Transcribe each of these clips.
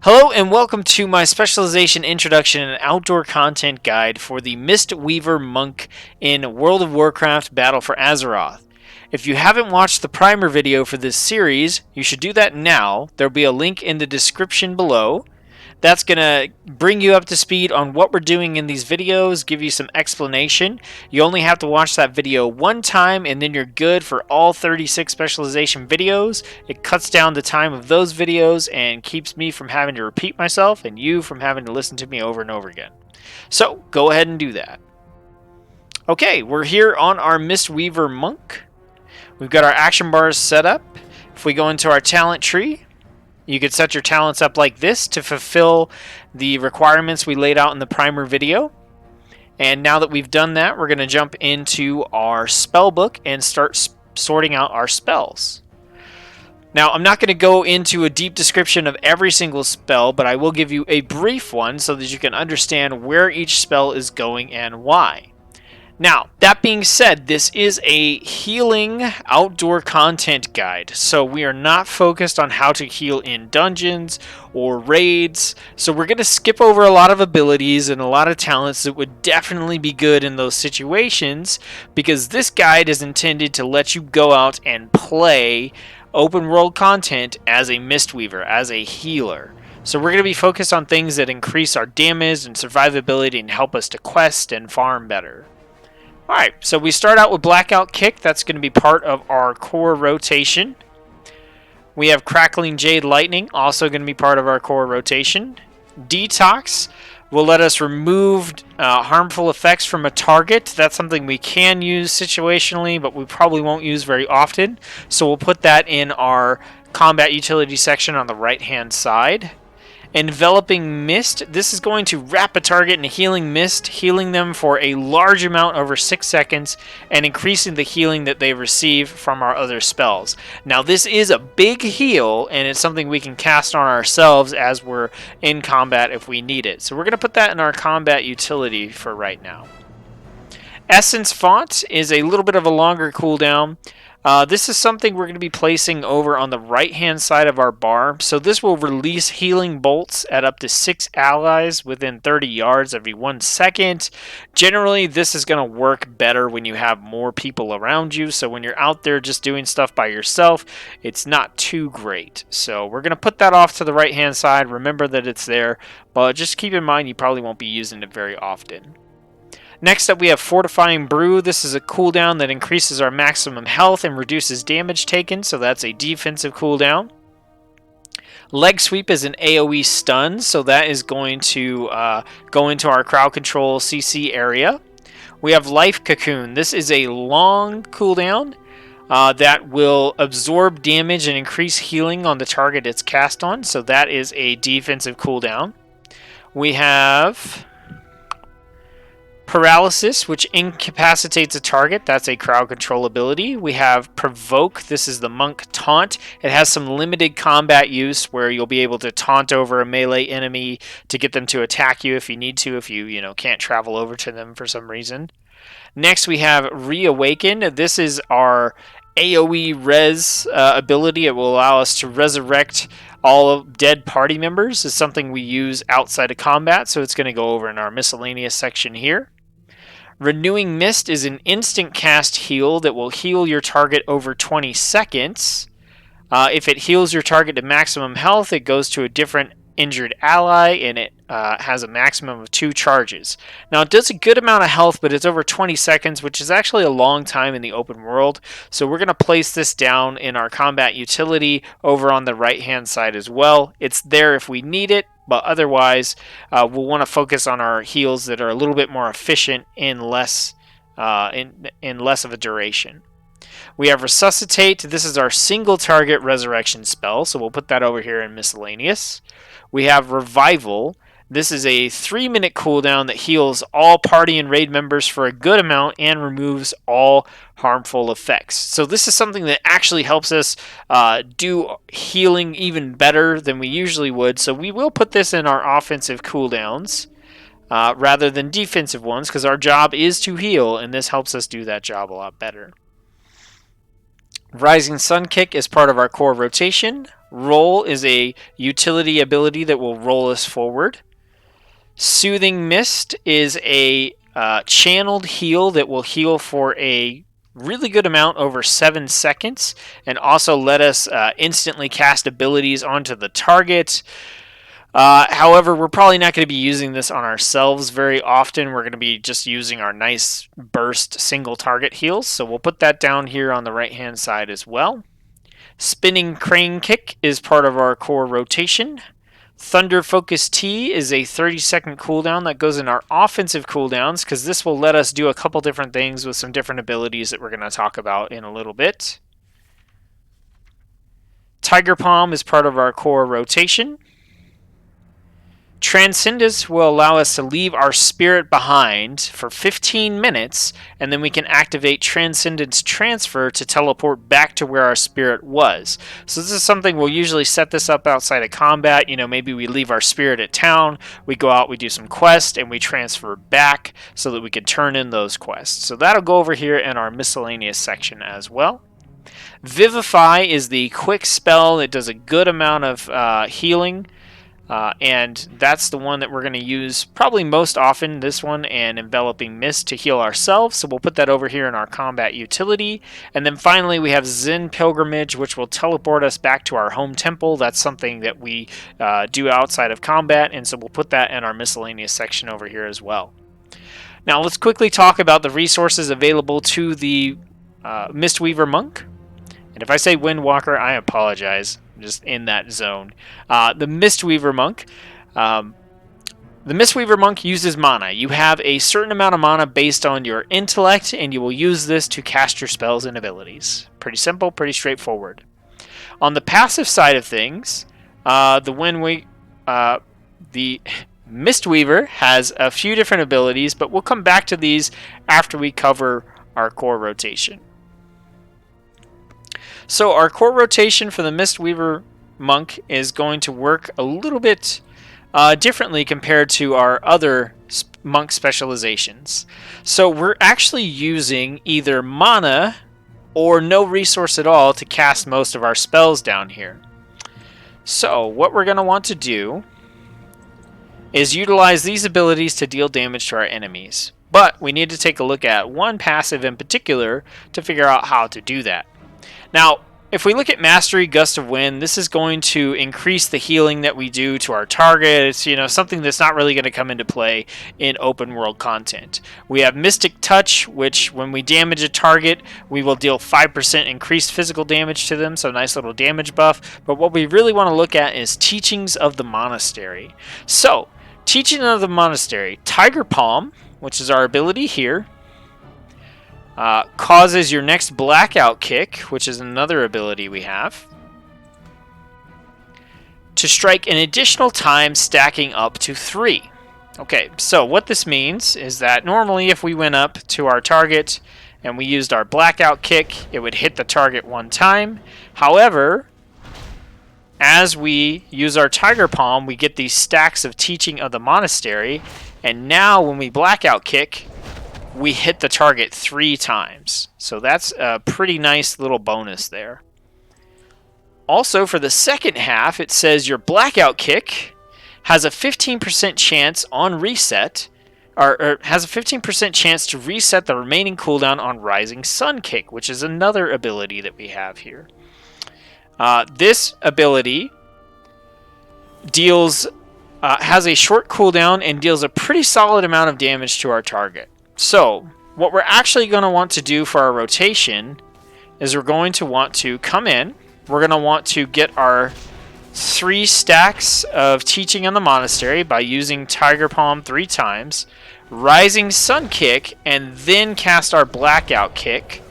Hello and welcome to my Specialization Introduction and Outdoor Content Guide for the Mistweaver Monk in World of Warcraft Battle for Azeroth. If you haven't watched the primer video for this series, you should do that now. There'll be a link in the description below. That's going to bring you up to speed on what we're doing in these videos, give you some explanation. You only have to watch that video one time and then you're good for all 36 specialization videos. It cuts down the time of those videos and keeps me from having to repeat myself and you from having to listen to me over and over again. So go ahead and do that. Okay, we're here on our Mistweaver Monk. We've got our action bars set up. If we go into our talent tree, you could set your talents up like this to fulfill the requirements we laid out in the primer video. And now that we've done that, we're going to jump into our spell book and start sorting out our spells. Now, I'm not going to go into a deep description of every single spell, but I will give you a brief one so that you can understand where each spell is going and why. Now, that being said, this is a healing outdoor content guide, so we are not focused on how to heal in dungeons or raids, so we're going to skip over a lot of abilities and a lot of talents that would definitely be good in those situations, because this guide is intended to let you go out and play open world content as a Mistweaver, as a healer. So we're going to be focused on things that increase our damage and survivability and help us to quest and farm better. Alright, so we start out with Blackout Kick. That's going to be part of our core rotation. We have Crackling Jade Lightning, also going to be part of our core rotation. Detox will let us remove harmful effects from a target. That's something we can use situationally, but we probably won't use very often. So we'll put that in our combat utility section on the right-hand side. Enveloping Mist. This is going to wrap a target in a healing mist, healing them for a large amount over 6 seconds and increasing the healing that they receive from our other spells. Now, this is a big heal, and it's something we can cast on ourselves as we're in combat if we need it. So we're going to put that in our combat utility for right now. Essence Font is a little bit of a longer cooldown. This is something we're going to be placing over on the right-hand side of our bar. So this will release healing bolts at up to 6 allies within 30 yards every 1 second. Generally, this is going to work better when you have more people around you. So when you're out there just doing stuff by yourself, it's not too great. So we're going to put that off to the right-hand side. Remember that it's there, but just keep in mind you probably won't be using it very often. Next up, we have Fortifying Brew. This is a cooldown that increases our maximum health and reduces damage taken, so that's a defensive cooldown. Leg Sweep is an AoE stun, so that is going to go into our crowd control CC area. We have Life Cocoon. This is a long cooldown that will absorb damage and increase healing on the target it's cast on, so that is a defensive cooldown. We have Paralysis, which incapacitates a target. That's a crowd control ability. We have Provoke. This is the Monk Taunt. It has some limited combat use where you'll be able to taunt over a melee enemy to get them to attack you if you need to, if you can't travel over to them for some reason. Next, we have Reawaken. This is our AoE res ability. It will allow us to resurrect all dead party members. It's something we use outside of combat, so it's going to go over in our miscellaneous section here. Renewing Mist is an instant cast heal that will heal your target over 20 seconds. If it heals your target to maximum health, it goes to a different injured ally, and it has a maximum of 2 charges. Now, it does a good amount of health, but it's over 20 seconds, which is actually a long time in the open world. So we're going to place this down in our combat utility over on the right-hand side as well. It's there if we need it, but otherwise, we'll want to focus on our heals that are a little bit more efficient in less of a duration. We have Resuscitate. This is our single target resurrection spell, so we'll put that over here in miscellaneous. We have Revival. This is a 3-minute cooldown that heals all party and raid members for a good amount and removes all harmful effects. So this is something that actually helps us do healing even better than we usually would. So we will put this in our offensive cooldowns rather than defensive ones, because our job is to heal, and this helps us do that job a lot better. Rising Sun Kick is part of our core rotation. Roll is a utility ability that will roll us forward. Soothing Mist is a channeled heal that will heal for a really good amount over 7 seconds and also let us instantly cast abilities onto the target. However, we're probably not going to be using this on ourselves very often. We're going to be just using our nice burst single target heals, so we'll put that down here on the right hand side as well. Spinning Crane Kick is part of our core rotation. Thunder Focus T is a 30-second cooldown that goes in our offensive cooldowns because this will let us do a couple different things with some different abilities that we're going to talk about in a little bit. Tiger Palm is part of our core rotation. Transcendence will allow us to leave our spirit behind for 15 minutes, and then we can activate Transcendence Transfer to teleport back to where our spirit was. So this is something we'll usually set this up outside of combat. You know, maybe we leave our spirit at town, we go out, we do some quests, and we transfer back so that we can turn in those quests. So that'll go over here in our miscellaneous section as well. Vivify is the quick spell that does a good amount of healing. And that's the one that we're going to use probably most often, this one and Enveloping Mist, to heal ourselves. So we'll put that over here in our combat utility. And then finally we have Zen Pilgrimage, which will teleport us back to our home temple. That's something that we do outside of combat, and so we'll put that in our miscellaneous section over here as well. Now let's quickly talk about the resources available to the Mistweaver Monk. And if I say Windwalker, I apologize. I'm just in that zone. The Mistweaver Monk. The Mistweaver Monk uses mana. You have a certain amount of mana based on your intellect, and you will use this to cast your spells and abilities. Pretty simple, pretty straightforward. On the passive side of things, the Mistweaver has a few different abilities, but we'll come back to these after we cover our core rotation. So our core rotation for the Mistweaver Monk is going to work a little bit differently compared to our other monk specializations. So we're actually using either mana or no resource at all to cast most of our spells down here. So what we're going to want to do is utilize these abilities to deal damage to our enemies. But we need to take a look at one passive in particular to figure out how to do that. Now, if we look at Mastery Gust of Wind, this is going to increase the healing that we do to our target. It's, you know, something that's not really going to come into play in open world content. We have Mystic Touch, which when we damage a target, we will deal 5% increased physical damage to them, so nice little damage buff. But what we really want to look at is Teachings of the Monastery. So, Teaching of the Monastery, Tiger Palm, which is our ability here, causes your next blackout kick, which is another ability we have, to strike an additional time, stacking up to 3. Okay, so what this means is that normally if we went up to our target and we used our blackout kick, it would hit the target 1 time. However, as we use our Tiger Palm, we get these stacks of Teaching of the Monastery, and now when we blackout kick, we hit the target 3 times. So that's a pretty nice little bonus there. Also, for the second half, it says your blackout kick has a 15% chance on reset, or has a 15% chance to reset the remaining cooldown on Rising Sun Kick, which is another ability that we have here. This ability deals has a short cooldown and deals a pretty solid amount of damage to our target. So, what we're actually going to want to do for our rotation is we're going to want to come in, we're going to want to get our 3 stacks of Teaching on the Monastery by using Tiger Palm 3 times, Rising Sun Kick, and then cast our Blackout Kick.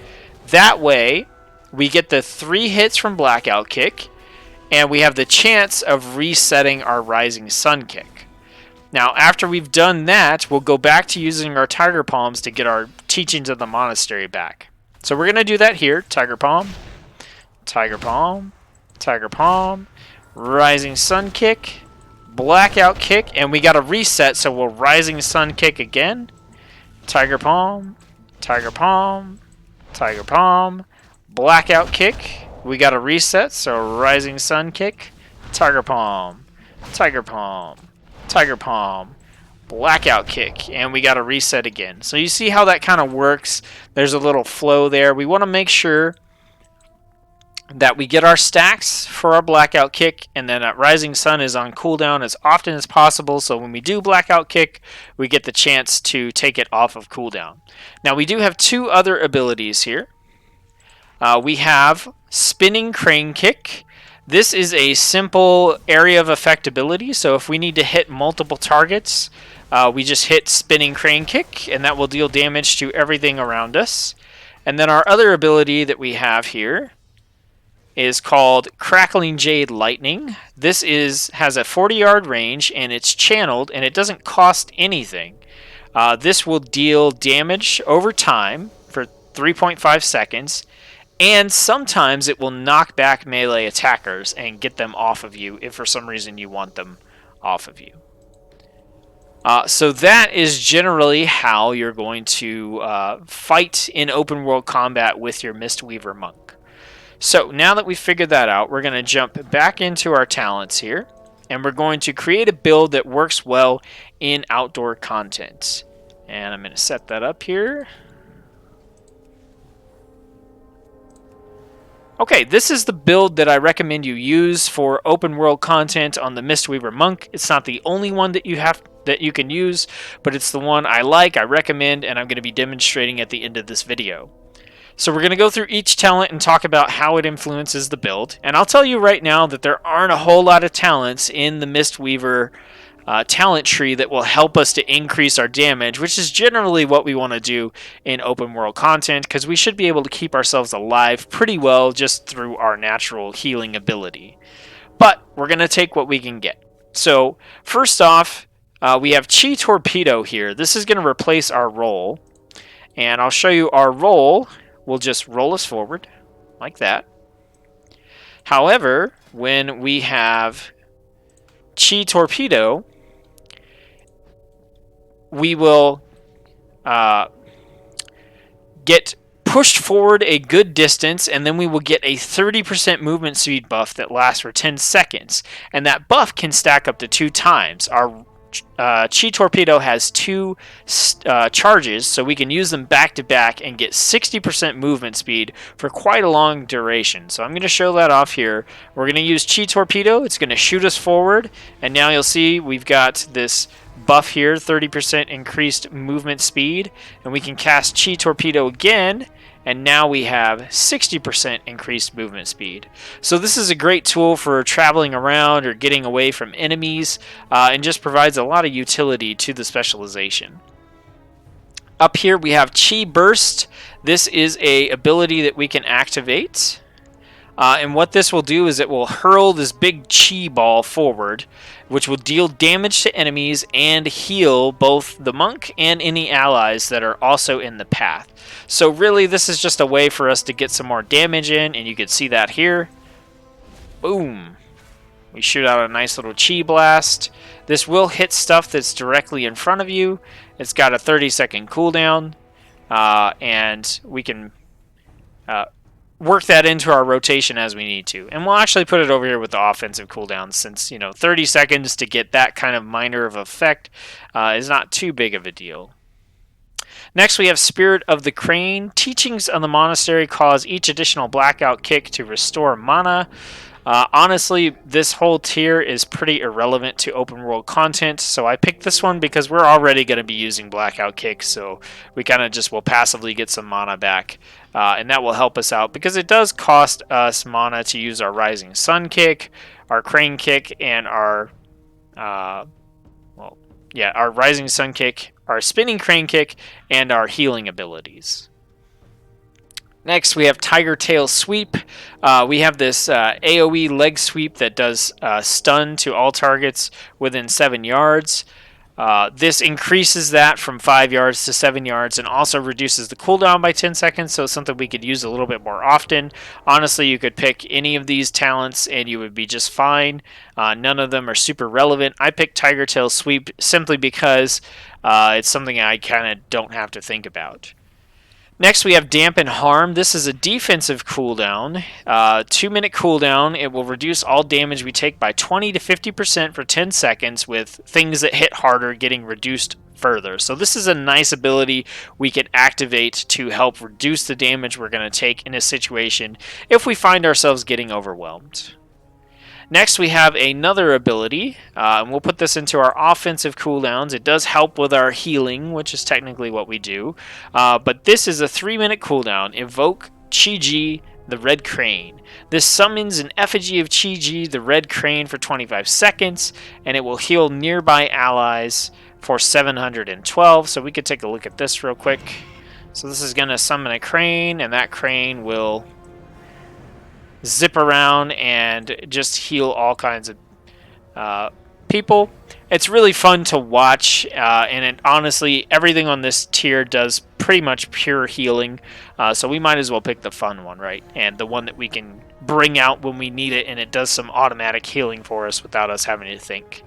That way, we get the 3 hits from Blackout Kick, and we have the chance of resetting our Rising Sun Kick. Now, after we've done that, we'll go back to using our Tiger Palms to get our Teachings of the Monastery back. So we're going to do that here. Tiger Palm, Tiger Palm, Tiger Palm, Rising Sun Kick, Blackout Kick, and we got a reset, so we'll Rising Sun Kick again. Tiger Palm, Tiger Palm, Tiger Palm, Blackout Kick, we got a reset, so Rising Sun Kick, Tiger Palm, Tiger Palm, Tiger Palm, Blackout Kick, and we got a reset again. So you see how that kind of works. There's a little flow there. We want to make sure that we get our stacks for our Blackout Kick, and then that Rising Sun is on cooldown as often as possible, so when we do Blackout Kick, we get the chance to take it off of cooldown. Now we do have two other abilities here. We have Spinning Crane Kick. This is a simple area of effect ability, so if we need to hit multiple targets, we just hit Spinning Crane Kick, and that will deal damage to everything around us. And then our other ability that we have here is called Crackling Jade Lightning. This has a 40-yard range, and it's channeled, and it doesn't cost anything. This will deal damage over time for 3.5 seconds, and sometimes it will knock back melee attackers and get them off of you if for some reason you want them off of you. So that is generally how you're going to fight in open world combat with your Mistweaver Monk. So now that we've figured that out, we're going to jump back into our talents here, and we're going to create a build that works well in outdoor content. And I'm going to set that up here. Okay, this is the build that I recommend you use for open world content on the Mistweaver Monk. It's not the only one that you can use, but it's the one I like, I recommend, and I'm going to be demonstrating at the end of this video. So we're going to go through each talent and talk about how it influences the build. And I'll tell you right now that there aren't a whole lot of talents in the Mistweaver talent tree that will help us to increase our damage, which is generally what we want to do in open world content, because we should be able to keep ourselves alive pretty well just through our natural healing ability. But we're going to take what we can get. So first off, we have Chi Torpedo here. This is going to replace our roll. And I'll show you our roll will just roll us forward like that. However, when we have Chi Torpedo, we will get pushed forward a good distance, and then we will get a 30% movement speed buff that lasts for 10 seconds. And that buff can stack up to 2 times. Our Chi Torpedo has 2 charges, so we can use them back to back and get 60% movement speed for quite a long duration. So I'm going to show that off here. We're going to use Chi Torpedo. It's going to shoot us forward, and now you'll see we've got this buff here, 30% increased movement speed, and we can cast Chi Torpedo again, and now we have 60% increased movement speed. So this is a great tool for traveling around or getting away from enemies, and just provides a lot of utility to the specialization. Up here we have Chi Burst. This is a ability that we can activate. And what this will do is it will hurl this big chi ball forward, which will deal damage to enemies and heal both the monk and any allies that are also in the path. So really, this is just a way for us to get some more damage in, and you can see that here. Boom. We shoot out a nice little chi blast. This will hit stuff that's directly in front of you. It's got a 30-second cooldown, and we can work that into our rotation as we need to. And we'll actually put it over here with the offensive cooldown, since 30 seconds to get that kind of minor of effect is not too big of a deal. Next we have Spirit of the Crane. Teachings of the Monastery cause each additional Blackout Kick to restore mana. Honestly, this whole tier is pretty irrelevant to open world content, so I picked this one because we're already going to be using Blackout Kick, so we kind of just will passively get some mana back, and that will help us out because it does cost us mana to use our Rising Sun Kick, our Crane Kick, and our Rising Sun Kick, our Spinning Crane Kick, and our healing abilities. Next, we have Tiger Tail Sweep. We have this AoE leg sweep that does stun to all targets within 7 yards. This increases that from 5 yards to 7 yards and also reduces the cooldown by 10 seconds, so it's something we could use a little bit more often. Honestly, you could pick any of these talents and you would be just fine. None of them are super relevant. I picked Tiger Tail Sweep simply because it's something I kind of don't have to think about. Next, we have Dampen Harm. This is a defensive cooldown. 2-minute cooldown. It will reduce all damage we take by 20 to 50% for 10 seconds, with things that hit harder getting reduced further. So this is a nice ability we can activate to help reduce the damage we're going to take in a situation if we find ourselves getting overwhelmed. Next, we have another ability, and we'll put this into our offensive cooldowns. It does help with our healing, which is technically what we do. But this is a 3-minute cooldown. Evoke Chi-Ji, the Red Crane. This summons an effigy of Chi-Ji, the Red Crane, for 25 seconds, and it will heal nearby allies for 712. So we could take a look at this real quick. So this is going to summon a crane, and that crane will zip around and just heal all kinds of people. It's really fun to watch, and honestly, everything on this tier does pretty much pure healing, so we might as well pick the fun one, right? And the one that we can bring out when we need it, and it does some automatic healing for us without us having to think.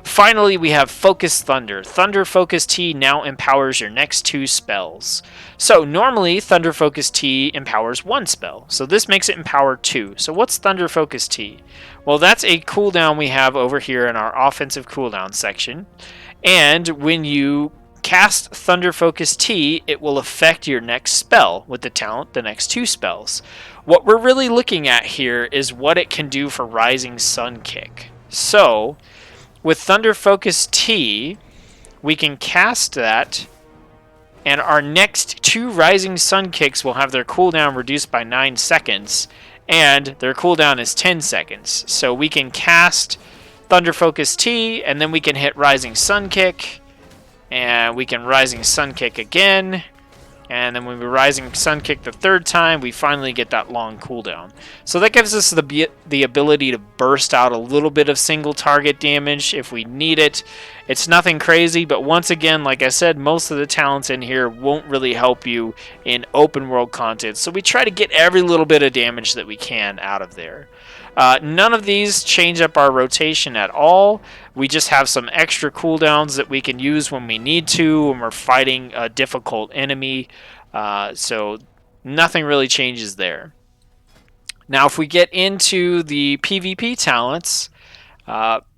Finally, we have Focus Thunder. Thunder Focus T now empowers your next 2 spells. So normally, Thunder Focus T empowers 1 spell. So this makes it empower 2. So what's Thunder Focus T? Well, that's a cooldown we have over here in our offensive cooldown section. And when you cast Thunder Focus T, it will affect your next spell with the talent, the next 2 spells. What we're really looking at here is what it can do for Rising Sun Kick. So with Thunder Focus T, we can cast that, and our next 2 Rising Sun Kicks will have their cooldown reduced by 9 seconds, and their cooldown is 10 seconds. So we can cast Thunder Focus T, and then we can hit Rising Sun Kick, and we can Rising Sun Kick again, and then when we Rising Sun Kick the 3rd time, we finally get that long cooldown. So that gives us the ability to burst out a little bit of single target damage if we need it. It's nothing crazy, but once again, like I said, most of the talents in here won't really help you in open world content. So we try to get every little bit of damage that we can out of there. None of these change up our rotation at all. We just have some extra cooldowns that we can use when we need to, when we're fighting a difficult enemy. So nothing really changes there. Now, if we get into the PvP talents,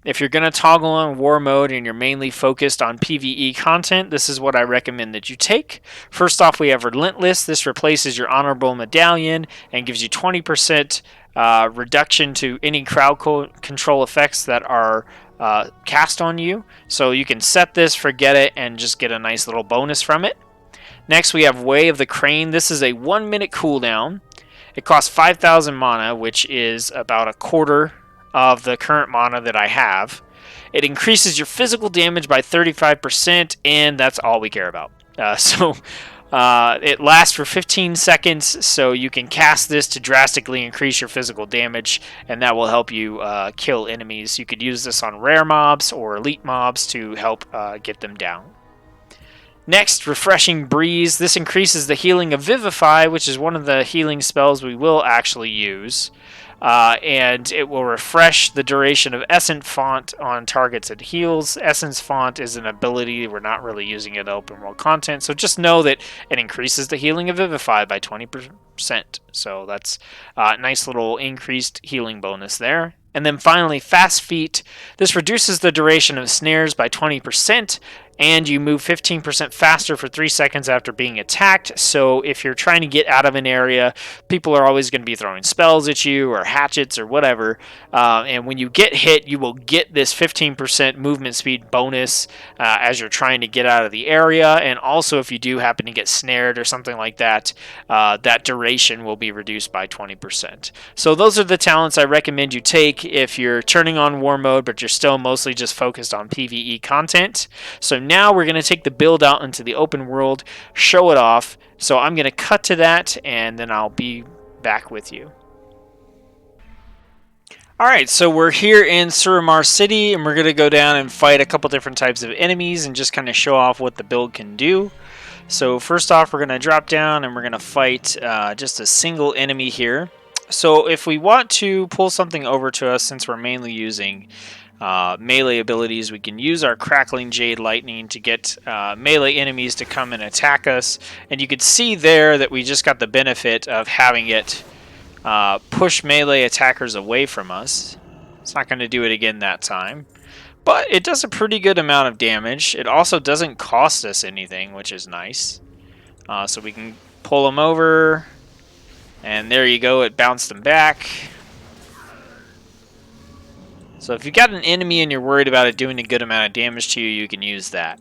if you're going to toggle on war mode and you're mainly focused on PvE content, this is what I recommend that you take. First off, we have Relentless. This replaces your Honorable Medallion and gives you 20% reduction to any crowd control effects that are cast on you. So you can set this, forget it, and just get a nice little bonus from it. Next, we have Way of the Crane. This is a 1-minute cooldown. It costs 5,000 mana, which is about a quarter of the current mana that I have. It increases your physical damage by 35%, and that's all we care about. It lasts for 15 seconds, so you can cast this to drastically increase your physical damage, and that will help you kill enemies. You could use this on rare mobs or elite mobs to help get them down. Next, Refreshing Breeze. This increases the healing of Vivify, which is one of the healing spells we will actually use. And it will refresh the duration of Essence Font on targets it heals. Essence Font is an ability. We're not really using it in open world content, so just know that it increases the healing of Vivify by 20%. So that's a nice little increased healing bonus there. And then finally, Fast Feet. This reduces the duration of snares by 20%, and you move 15% faster for 3 seconds after being attacked. So if you're trying to get out of an area, people are always going to be throwing spells at you or hatchets or whatever. And when you get hit, you will get this 15% movement speed bonus as you're trying to get out of the area. And also, if you do happen to get snared or something like that, that duration will be reduced by 20%. So those are the talents I recommend you take if you're turning on war mode, but you're still mostly just focused on PvE content. So now we're going to take the build out into the open world, show it off. So I'm going to cut to that, and then I'll be back with you. Alright, so we're here in Suramar City, and we're going to go down and fight a couple different types of enemies and just kind of show off what the build can do. So first off, we're going to drop down and we're going to fight just a single enemy here. So if we want to pull something over to us, since we're mainly using melee abilities, we can use our Crackling Jade Lightning to get melee enemies to come and attack us. And you can see there that we just got the benefit of having it push melee attackers away from us. It's not going to do it again that time. But it does a pretty good amount of damage. It also doesn't cost us anything, which is nice. So we can pull them over. And there you go, it bounced them back. So if you've got an enemy and you're worried about it doing a good amount of damage to you, you can use that.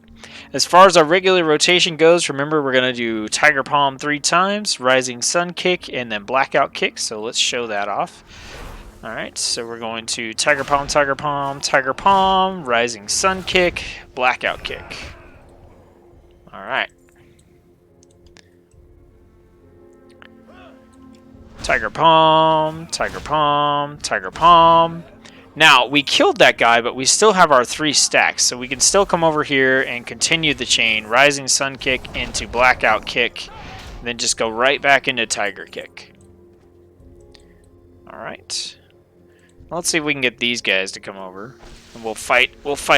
As far as our regular rotation goes, remember we're going to do Tiger Palm 3 times, Rising Sun Kick, and then Blackout Kick. So let's show that off. Alright, so we're going to Tiger Palm, Tiger Palm, Tiger Palm, Rising Sun Kick, Blackout Kick. Alright. Tiger Palm, Tiger Palm, Tiger Palm. Now, we killed that guy, but we still have our 3 stacks, so we can still come over here and continue the chain. Rising Sun Kick into Blackout Kick, and then just go right back into Tiger Kick. Alright. Let's see if we can get these guys to come over. And we'll fight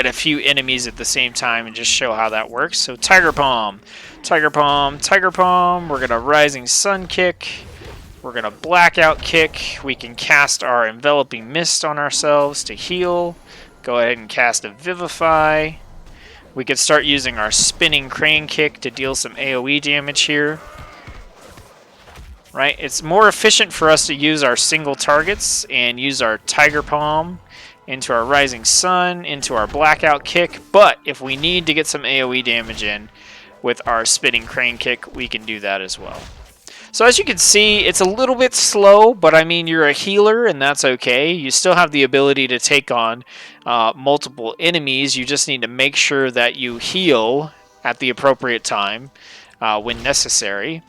a few enemies at the same time and just show how that works. So Tiger Palm, Tiger Palm, Tiger Palm. We're going to Rising Sun Kick. We're going to Blackout Kick. We can cast our Enveloping Mist on ourselves to heal. Go ahead and cast a Vivify. We could start using our Spinning Crane Kick to deal some AoE damage here. Right? It's more efficient for us to use our single targets and use our Tiger Palm into our Rising Sun, into our Blackout Kick. But if we need to get some AoE damage in with our Spinning Crane Kick, we can do that as well. So as you can see, it's a little bit slow, but I mean, you're a healer, and that's okay. You still have the ability to take on multiple enemies. You just need to make sure that you heal at the appropriate time when necessary.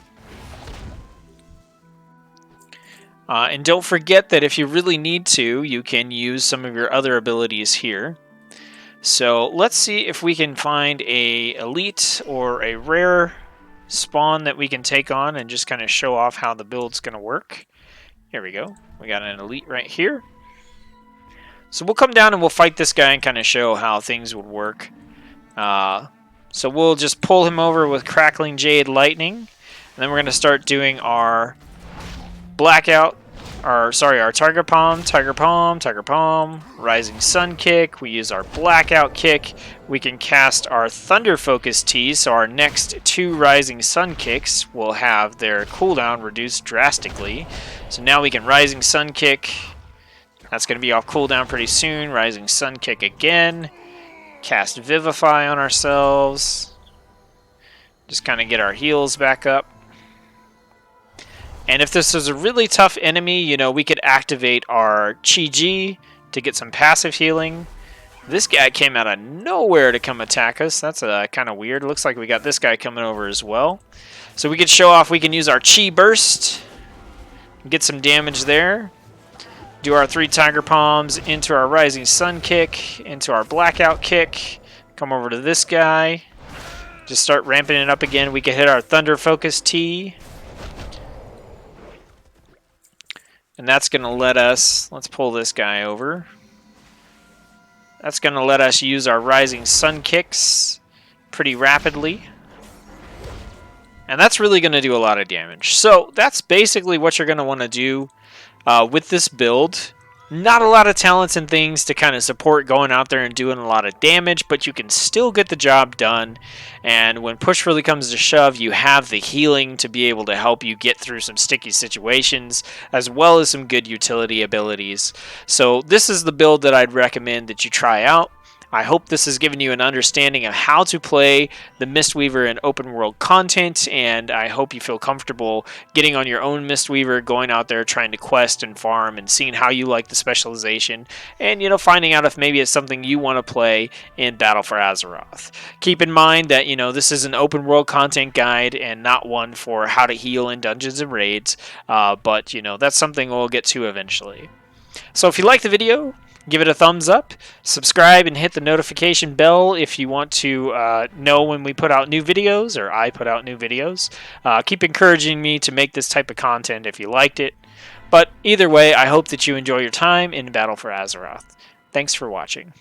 And don't forget that if you really need to, you can use some of your other abilities here. So let's see if we can find a elite or a rare spawn that we can take on and just kind of show off how the build's going to work. Here we go. We got an elite right here. So we'll come down and we'll fight this guy and kind of show how things would work. So we'll just pull him over with Crackling Jade Lightning. And then we're going to start doing our Blackout, our Tiger Palm, Tiger Palm, Tiger Palm, Rising Sun Kick. We use our Blackout Kick. We can cast our Thunder Focus T, so our next 2 Rising Sun Kicks will have their cooldown reduced drastically. So now we can Rising Sun Kick. That's going to be off cooldown pretty soon. Rising Sun Kick again. Cast Vivify on ourselves. Just kind of get our heals back up. And if this is a really tough enemy, you know, we could activate our Chi-Ji to get some passive healing. This guy came out of nowhere to come attack us. That's kind of weird. Looks like we got this guy coming over as well. So we could show off, we can use our Chi Burst, get some damage there. Do our 3 Tiger Palms into our Rising Sun Kick, into our Blackout Kick. Come over to this guy. Just start ramping it up again. We could hit our Thunder Focus T. And that's going to let us, let's pull this guy over. That's going to let us use our Rising Sun Kicks pretty rapidly. And that's really going to do a lot of damage. So that's basically what you're going to want to do with this build. Not a lot of talents and things to kind of support going out there and doing a lot of damage, but you can still get the job done. And when push really comes to shove, you have the healing to be able to help you get through some sticky situations, as well as some good utility abilities. So this is the build that I'd recommend that you try out. I hope this has given you an understanding of how to play the Mistweaver in open world content, and I hope you feel comfortable getting on your own Mistweaver, going out there trying to quest and farm and seeing how you like the specialization, and you know, finding out if maybe it's something you want to play in Battle for Azeroth. Keep in mind that, you know, this is an open world content guide and not one for how to heal in dungeons and raids, but you know, that's something we'll get to eventually. So if you like the video, give it a thumbs up, subscribe, and hit the notification bell if you want to know when we put out new videos, or I put out new videos. Keep encouraging me to make this type of content if you liked it. But either way, I hope that you enjoy your time in Battle for Azeroth. Thanks for watching.